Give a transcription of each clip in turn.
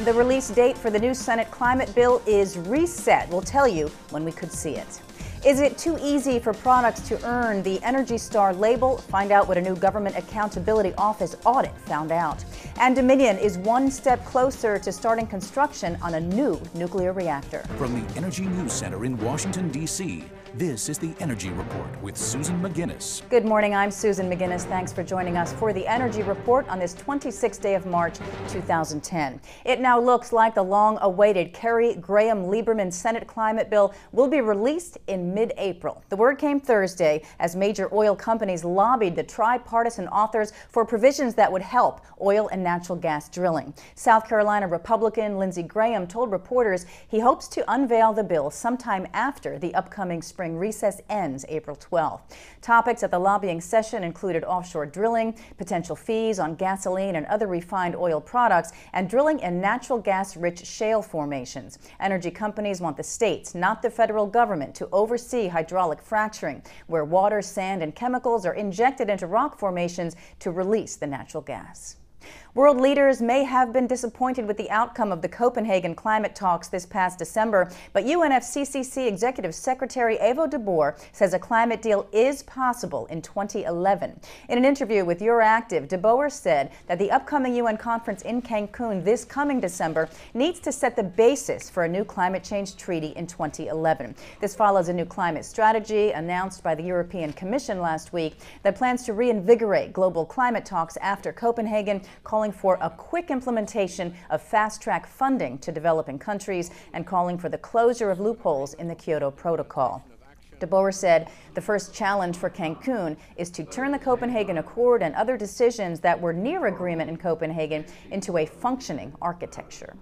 The release date for the new Senate climate bill is reset. We'll tell you when we could see it. Is it too easy for products to earn the Energy Star label? Find out what a new Government Accountability Office audit found out. And Dominion is one step closer to starting construction on a new nuclear reactor. From the Energy News Center in Washington, D.C., this is the Energy Report with Susan McGinnis. Good morning, I'm Susan McGinnis. Thanks for joining us for the Energy Report on this 26th day of March 2010. It now looks like the long-awaited Kerry-Graham-Lieberman Senate climate bill will be released in mid-April. The word came Thursday as major oil companies lobbied the tripartisan authors for provisions that would help oil and natural gas drilling. South Carolina Republican Lindsey Graham told reporters he hopes to unveil the bill sometime after the upcoming spring recess ends April 12th. Topics at the lobbying session included offshore drilling, potential fees on gasoline and other refined oil products, and drilling in natural gas-rich shale formations. Energy companies want the states, not the federal government, to oversee hydraulic fracturing, where water, sand, and chemicals are injected into rock formations to release the natural gas. World leaders may have been disappointed with the outcome of the Copenhagen climate talks this past December, but UNFCCC Executive Secretary Yvo de Boer says a climate deal is possible in 2011. In an interview with Euractiv, de Boer said that the upcoming UN conference in Cancun this coming December needs to set the basis for a new climate change treaty in 2011. This follows a new climate strategy announced by the European Commission last week that plans to reinvigorate global climate talks after Copenhagen, calling for a quick implementation of fast-track funding to developing countries and calling for the closure of loopholes in the Kyoto Protocol. De Boer said the first challenge for Cancun is to turn the Copenhagen Accord and other decisions that were near agreement in Copenhagen into a functioning architecture.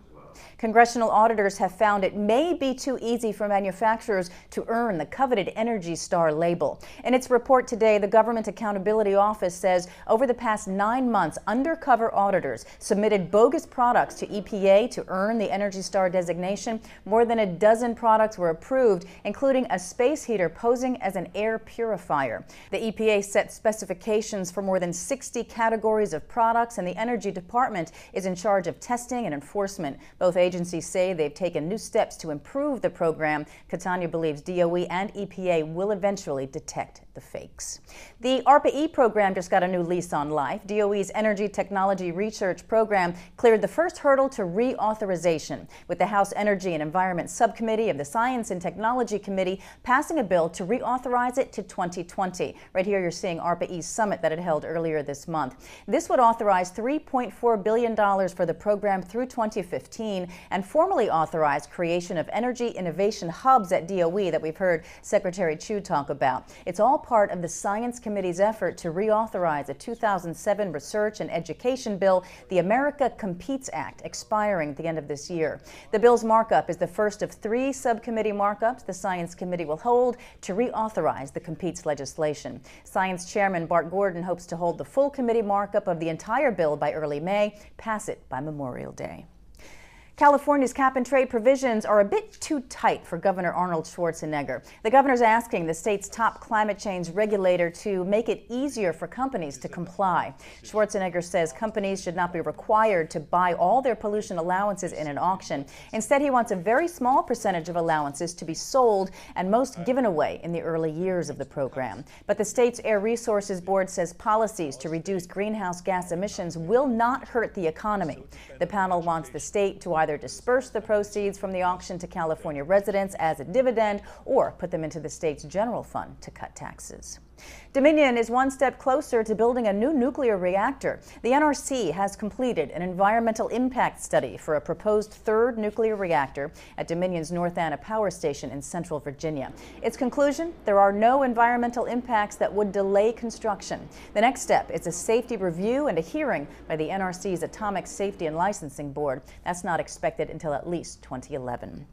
Congressional auditors have found it may be too easy for manufacturers to earn the coveted Energy Star label. In its report today, the Government Accountability Office says over the past 9 months, undercover auditors submitted bogus products to EPA to earn the Energy Star designation. More than a dozen products were approved, including a space heater posing as an air purifier. The EPA set specifications for more than 60 categories of products, and the Energy Department is in charge of testing and enforcement. Both agencies say they've taken new steps to improve the program. Catania believes DOE and EPA will eventually detect the fakes. The ARPA-E program just got a new lease on life. DOE's Energy Technology Research Program cleared the first hurdle to reauthorization, with the House Energy and Environment Subcommittee of the Science and Technology Committee passing a bill to reauthorize it to 2020. Right here you're seeing ARPA-E's summit that it held earlier this month. This would authorize $3.4 billion for the program through 2015 and formally authorize creation of energy innovation hubs at DOE that we've heard Secretary Chu talk about. It's all part of the Science Committee's effort to reauthorize a 2007 research and education bill, the America Competes Act, expiring at the end of this year. The bill's markup is the first of 3 subcommittee markups the Science Committee will hold to reauthorize the Competes legislation. Science Chairman Bart Gordon hopes to hold the full committee markup of the entire bill by early May, pass it by Memorial Day. California's cap-and-trade provisions are a bit too tight for Governor Arnold Schwarzenegger. The governor's asking the state's top climate change regulator to make it easier for companies to comply. Schwarzenegger says companies should not be required to buy all their pollution allowances in an auction. Instead, he wants a very small percentage of allowances to be sold and most given away in the early years of the program. But the state's Air Resources Board says policies to reduce greenhouse gas emissions will not hurt the economy. The panel wants the state to either disperse the proceeds from the auction to California residents as a dividend or put them into the state's general fund to cut taxes. Dominion is one step closer to building a new nuclear reactor. The NRC has completed an environmental impact study for a proposed 3rd nuclear reactor at Dominion's North Anna Power Station in Central Virginia. Its conclusion: there are no environmental impacts that would delay construction. The next step is a safety review and a hearing by the NRC's Atomic Safety and Licensing Board. That's not expected until at least 2011.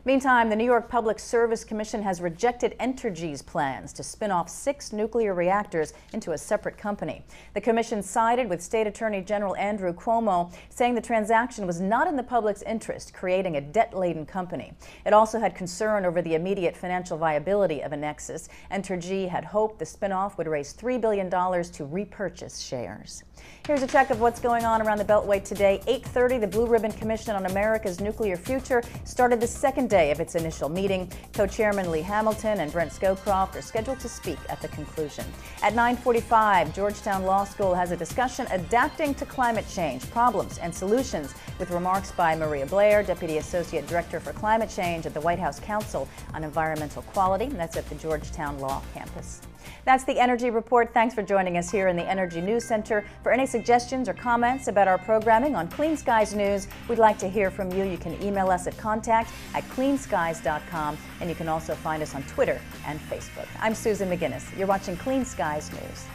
Meantime, the New York Public Service Commission has rejected Entergy's plans to spin off 6 nuclear reactors into a separate company. The commission sided with State Attorney General Andrew Cuomo, saying the transaction was not in the public's interest, creating a debt-laden company. It also had concern over the immediate financial viability of a nexus. Entergy had hoped the spinoff would raise $3 billion to repurchase shares. Here's a check of what's going on around the Beltway today. 8:30, the Blue Ribbon Commission on America's Nuclear Future started the second day of its initial meeting. Co-chairman Lee Hamilton and Brent Scowcroft are scheduled to speak at the conclusion. At 9:45, Georgetown Law School has a discussion adapting to climate change, problems and solutions, with remarks by Maria Blair, Deputy Associate Director for Climate Change at the White House Council on Environmental Quality. That's at the Georgetown Law campus. That's the Energy Report. Thanks for joining us here in the Energy News Center. For any suggestions or comments about our programming on Clean Skies News, we'd like to hear from you. You can email us at contact@cleanskies.com, and you can also find us on Twitter and Facebook. I'm Susan McGinnis. You're watching Clean Skies News.